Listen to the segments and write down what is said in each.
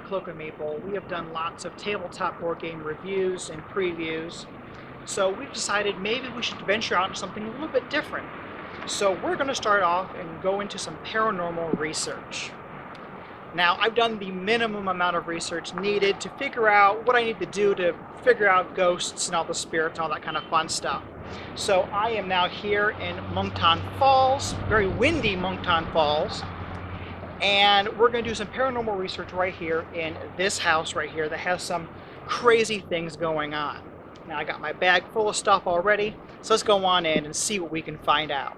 Cloak and Meeple, we have done lots of tabletop board game reviews and previews. So we've decided maybe we should venture out into something a little bit different. So we're going to start off and go into some paranormal research. Now, I've done the minimum amount of research needed to figure out what I need to do to figure out ghosts and all the spirits and all that kind of fun stuff. So I am now here in Monkton Falls, very windy Monkton Falls, and we're going to do some paranormal research right here in this house right here that has some crazy things going on. Now I got my bag full of stuff already, so let's go on in and see what we can find out.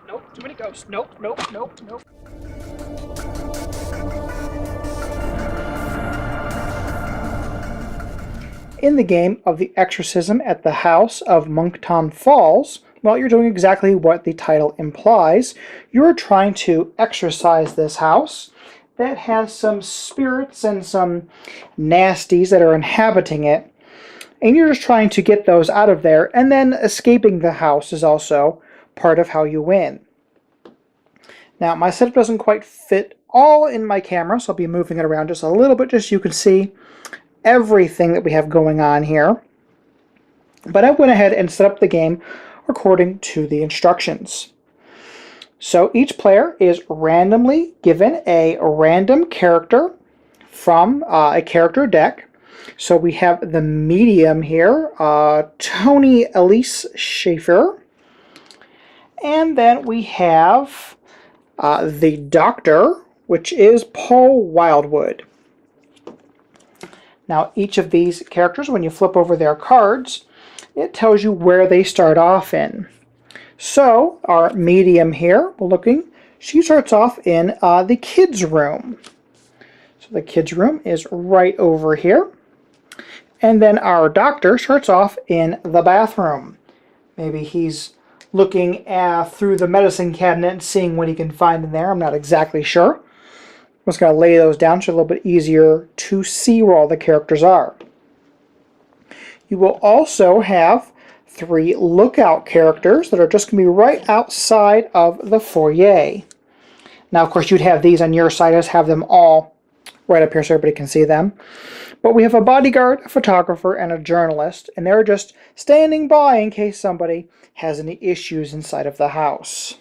Nope, too many ghosts. Nope. In the game of the Exorcism at the House of Monkton Falls, well, you're doing exactly what the title implies. You're trying to exorcise this house that has some spirits and some nasties that are inhabiting it, and you're just trying to get those out of there, and then escaping the house is also part of how you win. Now, my setup doesn't quite fit all in my camera, so I'll be moving it around just a little bit just so you can see everything that we have going on here. But I went ahead and set up the game according to the instructions. So each player is randomly given a random character from a character deck. So we have the medium here, Tony Elise Schaefer. And then we have the doctor, which is Paul Wildwood. Now, each of these characters, when you flip over their cards, it tells you where they start off in. So, our medium here, she starts off in the kids' room. So the kids' room is right over here. And then our doctor starts off in the bathroom. Maybe he's looking through the medicine cabinet and seeing what he can find in there. I'm not exactly sure. I'm just going to lay those down so it's a little bit easier to see where all the characters are. You will also have 3 lookout characters that are just going to be right outside of the foyer. Now, of course, you'd have these on your side. Just have them all right up here so everybody can see them. But we have a bodyguard, a photographer, and a journalist, and they're just standing by in case somebody has any issues inside of the house.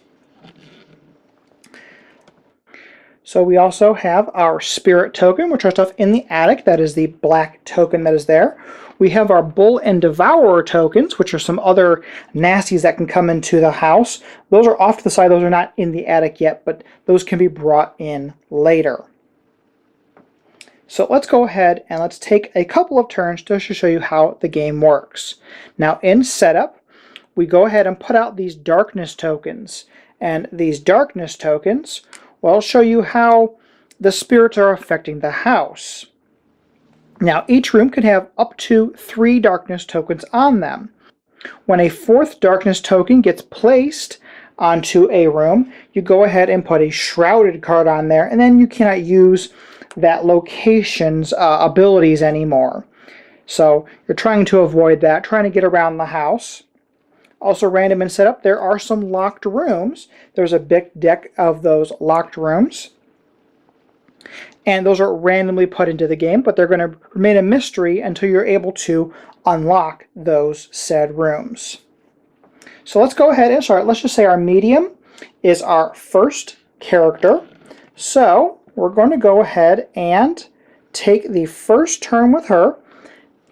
So we also have our spirit token, which are stuff in the attic. That is the black token that is there. We have our bull and devourer tokens, which are some other nasties that can come into the house. Those are off to the side. Those are not in the attic yet, but those can be brought in later. So let's go ahead and let's take a couple of turns just to show you how the game works. Now in setup, we go ahead and put out these darkness tokens. And these darkness tokens will show you how the spirits are affecting the house. Now each room can have up to 3 darkness tokens on them. When a 4th darkness token gets placed onto a room, you go ahead and put a shrouded card on there, and then you cannot use that location's abilities anymore. So you're trying to avoid that, trying to get around the house. Also random in setup, there are some locked rooms. There's a big deck of those locked rooms. And those are randomly put into the game, but they're going to remain a mystery until you're able to unlock those said rooms. So let's go ahead and start. Let's just say our medium is our first character. So we're going to go ahead and take the first turn with her.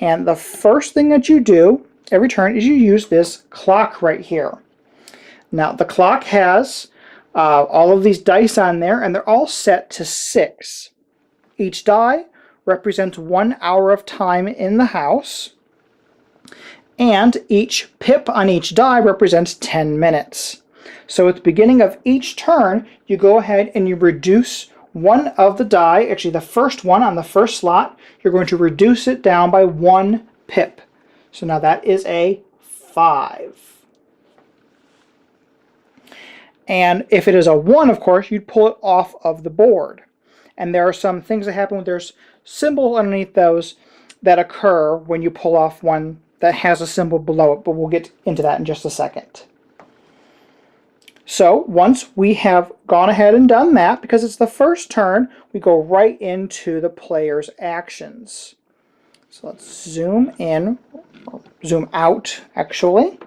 And the first thing that you do every turn is you use this clock right here. Now the clock has all of these dice on there, and they're all set to 6. Each die represents 1 hour of time in the house, and each pip on each die represents 10 minutes. So at the beginning of each turn, you go ahead and you reduce one of the die, actually the first one on the first slot, you're going to reduce it down by 1 pip. So now that is a 5. And if it is a 1, of course, you'd pull it off of the board. And there are some things that happen when there's symbols underneath those that occur when you pull off one that has a symbol below it, but we'll get into that in just a second. So once we have gone ahead and done that, because it's the first turn, we go right into the player's actions. So let's zoom in, or zoom out actually.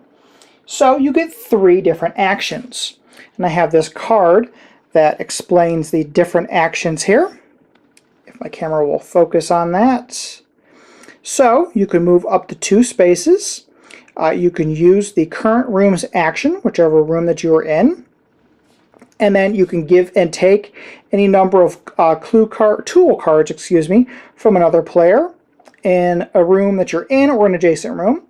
So you get 3 different actions. And I have this card that explains the different actions here. If my camera will focus on that. So you can move up to 2 spaces. You can use the current room's action, whichever room that you're in. And then you can give and take any number of tool cards, from another player in a room that you're in or an adjacent room.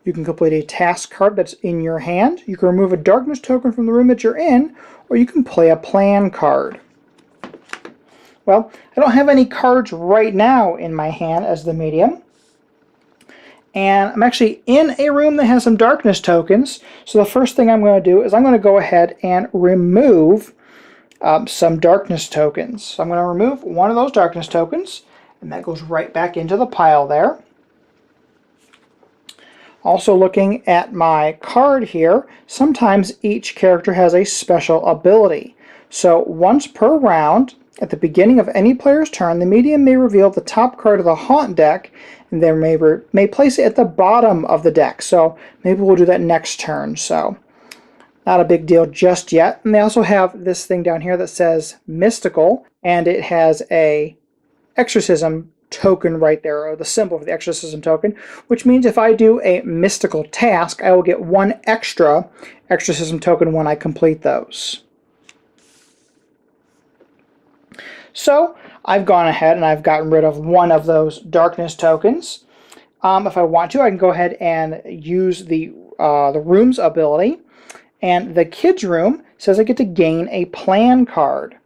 You can complete a task card that's in your hand. You can remove a darkness token from the room that you're in, or you can play a plan card. Well, I don't have any cards right now in my hand as the medium. And I'm actually in a room that has some darkness tokens. So the first thing I'm going to do is I'm going to go ahead and remove some darkness tokens. So I'm going to remove one of those darkness tokens, and that goes right back into the pile there. Also looking at my card here, sometimes each character has a special ability. So once per round, at the beginning of any player's turn, the medium may reveal the top card of the Haunt deck, and they may place it at the bottom of the deck. So maybe we'll do that next turn. So not a big deal just yet. And they also have this thing down here that says Mystical, and it has a Exorcism token right there, or the symbol for the Exorcism token, which means if I do a mystical task, I will get 1 extra Exorcism token when I complete those. So I've gone ahead and I've gotten rid of one of those darkness tokens. If I want to, I can go ahead and use the room's ability. And the kids' room says I get to gain a plan card.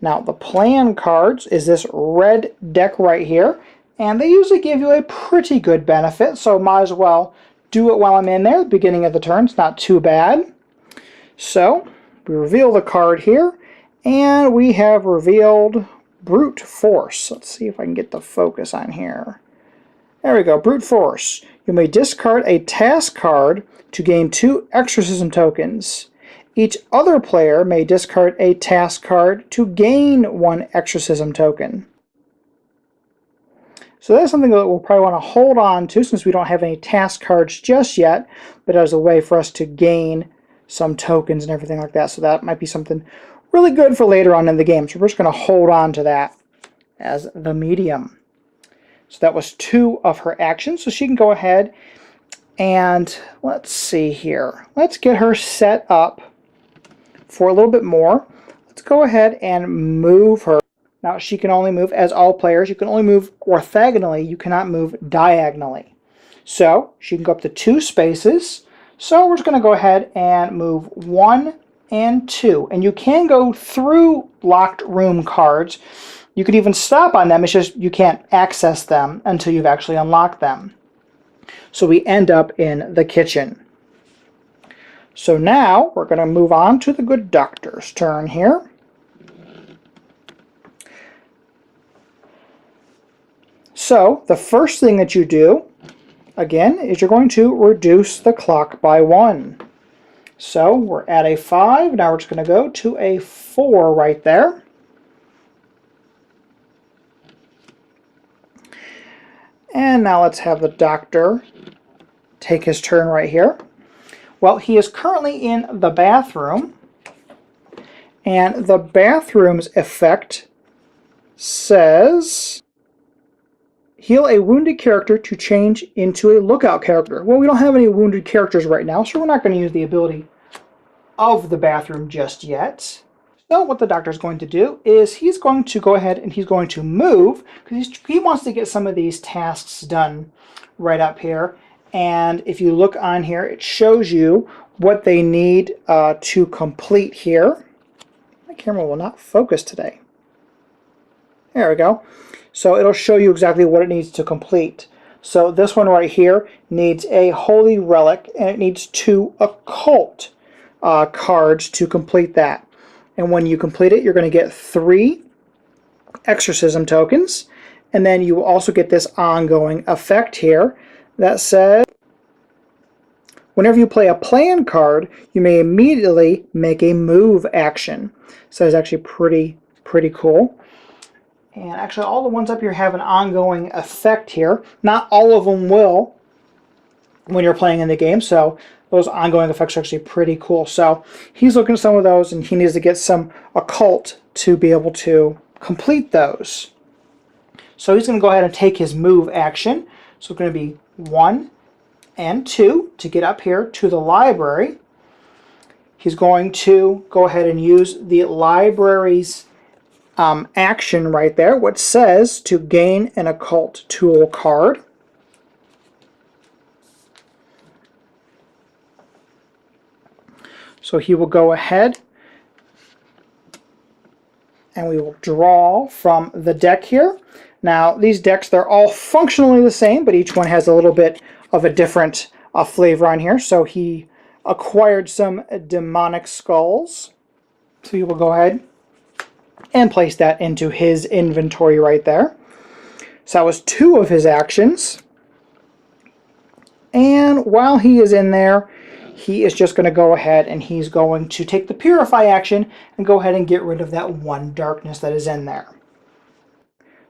Now the plan cards is this red deck right here, and they usually give you a pretty good benefit, so might as well do it while I'm in there at the beginning of the turn. It's not too bad. So we reveal the card here, and we have revealed Brute Force. Let's see if I can get the focus on here. There we go, Brute Force. You may discard a task card to gain 2 Exorcism tokens. Each other player may discard a task card to gain 1 Exorcism token. So that's something that we'll probably want to hold on to since we don't have any task cards just yet, but as a way for us to gain some tokens and everything like that. So that might be something really good for later on in the game. So we're just going to hold on to that as the medium. So that was 2 of her actions. So she can go ahead and let's see here. Let's get her set up for a little bit more. Let's go ahead and move her. Now she can only move, as all players, you can only move orthogonally, you cannot move diagonally. So she can go up to 2 spaces. So we're just going to go ahead and move 1 and 2. And you can go through locked room cards. You could even stop on them, it's just you can't access them until you've actually unlocked them. So we end up in the kitchen. So now we're going to move on to the good doctor's turn here. So the first thing that you do, again, is you're going to reduce the clock by 1. So we're at a 5, now we're just going to go to a 4 right there. And now let's have the doctor take his turn right here. Well, he is currently in the bathroom, and the bathroom's effect says heal a wounded character to change into a lookout character. Well, we don't have any wounded characters right now, so we're not going to use the ability of the bathroom just yet. So what the doctor is going to do is he's going to go ahead and he's going to move, because he wants to get some of these tasks done right up here. And if you look on here, it shows you what they need to complete here. My camera will not focus today. There we go. So it'll show you exactly what it needs to complete. So this one right here needs a holy relic, and it needs 2 occult cards to complete that. And when you complete it, you're going to get 3 exorcism tokens. And then you will also get this ongoing effect here that says Whenever you play a plan card, you may immediately make a move action. So it's actually pretty cool. And actually all the ones up here have an ongoing effect here. Not all of them will when you're playing in the game, so those ongoing effects are actually pretty cool. So he's looking at some of those, and he needs to get some occult to be able to complete those. So he's going to go ahead and take his move action. So it's going to be 1 and 2 to get up here to the library. He's going to go ahead and use the library's action right there, which says to gain an occult tool card. So he will go ahead and we will draw from the deck here. Now these decks, they're all functionally the same, but each one has a little bit of a different flavor on here. So he acquired some demonic skulls. So he will go ahead and place that into his inventory right there. So that was 2 of his actions. And while he is in there, he is just going to go ahead and he's going to take the Purify action and go ahead and get rid of that 1 darkness that is in there.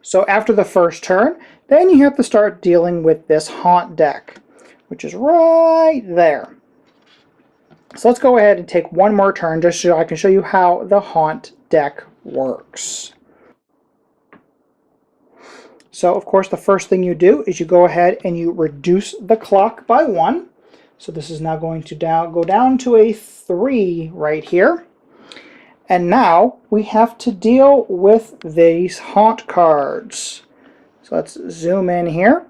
So after the first turn, then you have to start dealing with this Haunt deck, which is right there. So let's go ahead and take one more turn just so I can show you how the Haunt deck works. So of course the first thing you do is you go ahead and you reduce the clock by 1. So this is now going to go down to a 3 right here. And now we have to deal with these Haunt cards. So let's zoom in here.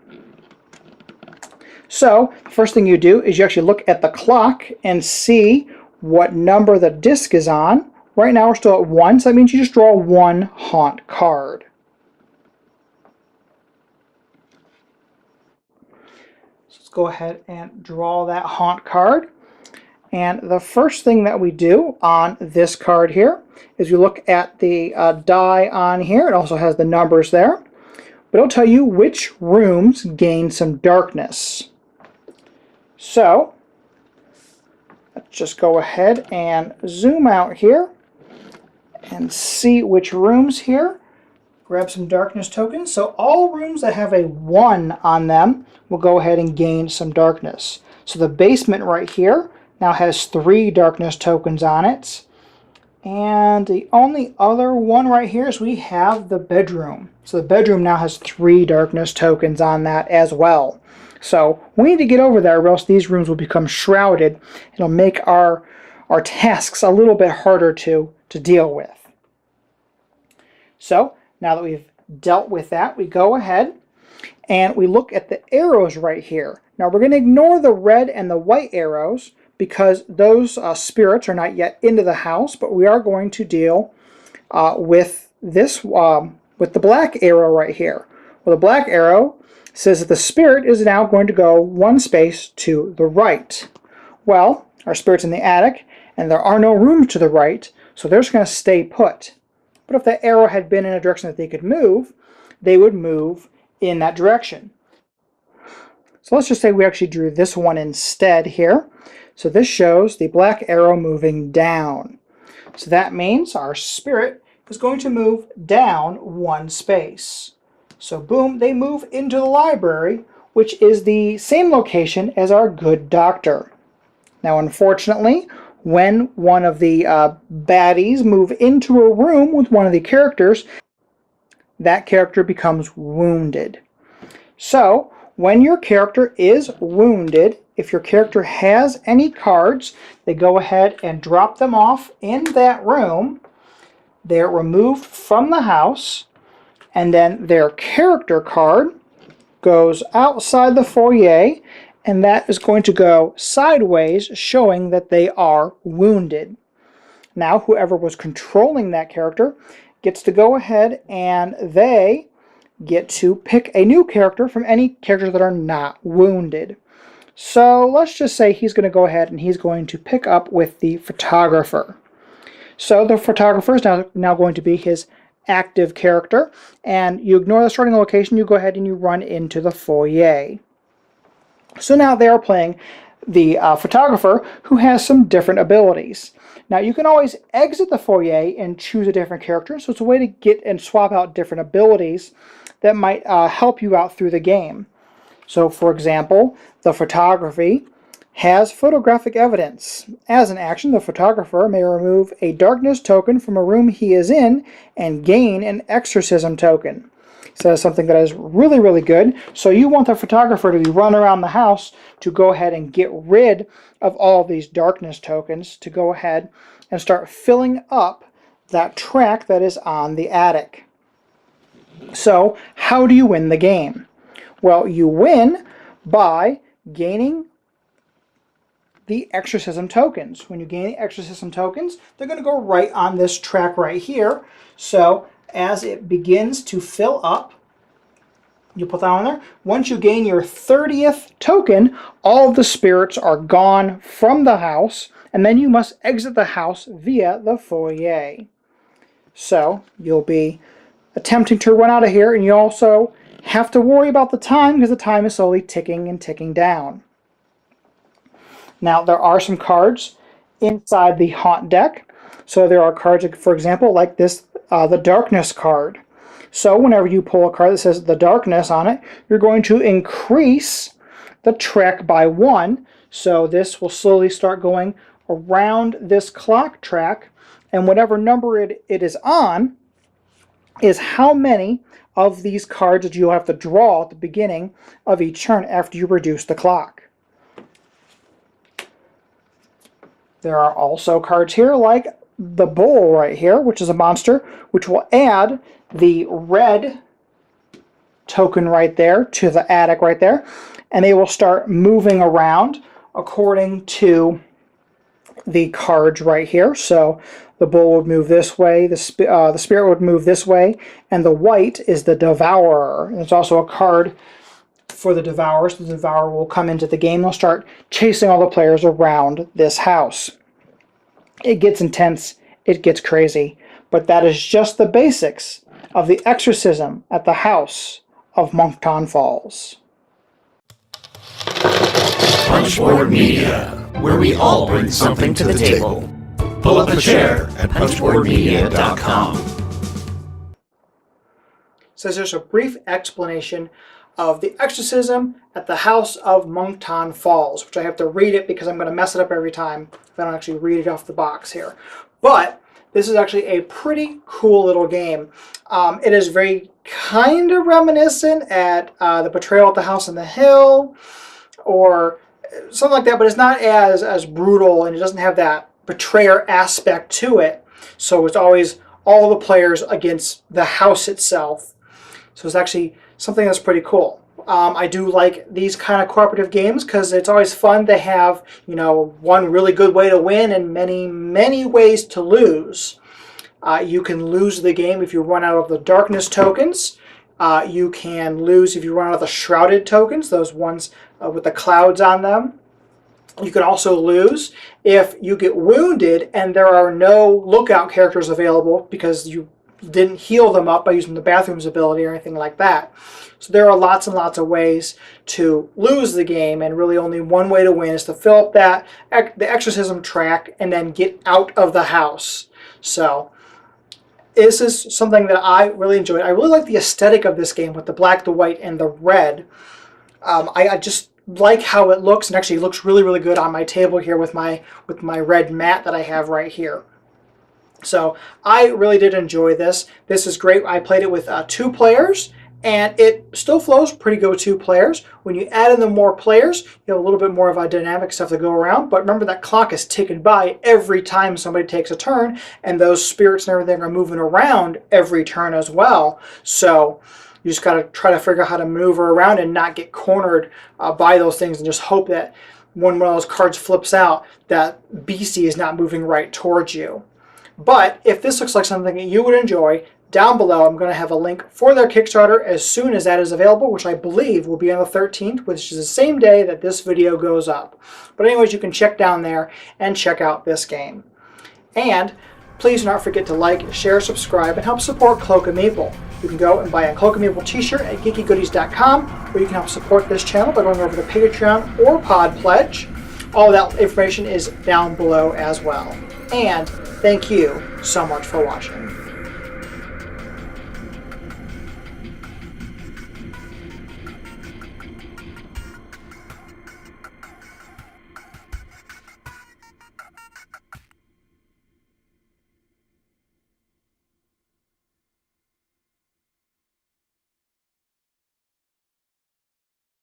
So the first thing you do is you actually look at the clock and see what number the disc is on. Right now we're still at 1, so that means you just draw 1 Haunt card. So let's go ahead and draw that Haunt card. And the first thing that we do on this card here is you look at the die on here. It also has the numbers there. But it'll tell you which rooms gain some darkness. So let's just go ahead and zoom out here and see which rooms here grab some darkness tokens. So all rooms that have a 1 on them will go ahead and gain some darkness. So the basement right here now has 3 darkness tokens on it. And the only other one right here is we have the bedroom. So the bedroom now has 3 darkness tokens on that as well. So we need to get over there or else these rooms will become shrouded. It'll make our tasks a little bit harder to deal with. So now that we've dealt with that, we go ahead and we look at the arrows right here. Now we're going to ignore the red and the white arrows because those spirits are not yet into the house, but we are going to deal with this with the black arrow right here. Well, the black arrow says that the spirit is now going to go 1 space to the right. Well, our spirit's in the attic, and there are no rooms to the right, so they're just going to stay put. But if the arrow had been in a direction that they could move, they would move in that direction. So let's just say we actually drew this one instead here. So this shows the black arrow moving down. So that means our spirit is going to move down 1 space. So boom, they move into the library, which is the same location as our good doctor. Now unfortunately, when one of the baddies move into a room with one of the characters, that character becomes wounded. So when your character is wounded, if your character has any cards, they go ahead and drop them off in that room. They're removed from the house, and then their character card goes outside the foyer, and that is going to go sideways, showing that they are wounded. Now, whoever was controlling that character gets to go ahead and they get to pick a new character from any characters that are not wounded. So let's just say he's going to go ahead and he's going to pick up with the photographer. So the photographer is now going to be his active character, and you ignore the starting location, you go ahead and you run into the foyer. So now they are playing the photographer, who has some different abilities. Now you can always exit the foyer and choose a different character, so it's a way to get and swap out different abilities that might help you out through the game. So for example, the photography has photographic evidence. As an action, the photographer may remove a darkness token from a room he is in and gain an exorcism token. So that's something that is really, really good. So you want the photographer to be running around the house to go ahead and get rid of all of these darkness tokens, to go ahead and start filling up that track that is on the attic. So how do you win the game? Well, you win by gaining the exorcism tokens. When you gain the exorcism tokens, they're going to go right on this track right here. So as it begins to fill up, you put that on there. Once you gain your 30th token, all of the spirits are gone from the house, and then you must exit the house via the foyer. So you'll be attempting to run out of here, and you also have to worry about the time because the time is slowly ticking and ticking down. Now there are some cards inside the haunt deck. So there are cards, for example, like this, the darkness card. So whenever you pull a card that says the darkness on it, you're going to increase the track by 1. So this will slowly start going around this clock track, and whatever number it is on is how many of these cards that you'll have to draw at the beginning of each turn after you reduce the clock. There are also cards here like the bull right here, which is a monster, which will add the red token right there to the attic right there, and they will start moving around according to the cards right here. So the bull would move this way, the spirit would move this way, and the white is the devourer. And there's also a card for the devourer, so the devourer will come into the game. They'll start chasing all the players around this house. It gets intense, it gets crazy, but that is just the basics of the exorcism at the house of Monkton Falls. Punchboard Media, where we all bring something to the table. Pull up a chair at punchboardmedia.com. So there's just a brief explanation of the exorcism at the house of Monkton Falls, which I have to read it because I'm going to mess it up every time if I don't actually read it off the box here. But this is actually a pretty cool little game. It is very kind of reminiscent at the Betrayal at the House on the Hill or something like that, but it's not as brutal, and it doesn't have that betrayer aspect to it. So it's always all the players against the house itself. So it's actually something that's pretty cool. I do like these kind of cooperative games because it's always fun to have, you know, one really good way to win and many, many ways to lose. You can lose the game if you run out of the darkness tokens. You can lose if you run out of the shrouded tokens, those ones with the clouds on them. You can also lose if you get wounded and there are no lookout characters available because you didn't heal them up by using the bathroom's ability or anything like that. So there are lots and lots of ways to lose the game, and really only one way to win is to fill up the exorcism track and then get out of the house. So this is something that I really enjoyed. I really like the aesthetic of this game with the black, the white, and the red. I just like how it looks, and actually it looks really, really good on my table here with my red mat that I have right here. So I really did enjoy this. This is great. I played it with 2 players, and it still flows pretty good with 2 players. When you add in the more players, you have a little bit more of a dynamic stuff to go around. But remember, that clock is ticking by every time somebody takes a turn, and those spirits and everything are moving around every turn as well. So you just got to try to figure out how to maneuver around and not get cornered by those things, and just hope that when one of those cards flips out, that beastie is not moving right towards you. But if this looks like something that you would enjoy, down below I'm going to have a link for their Kickstarter as soon as that is available, which I believe will be on the 13th, which is the same day that this video goes up. But anyways, you can check down there and check out this game. And please do not forget to like, share, subscribe, and help support Cloak and Meeple. You can go and buy a Cloak and Meeple t-shirt at geekygoodies.com, or you can help support this channel by going over to Patreon or Pod Pledge. all that information is down below as well. And thank you so much for watching.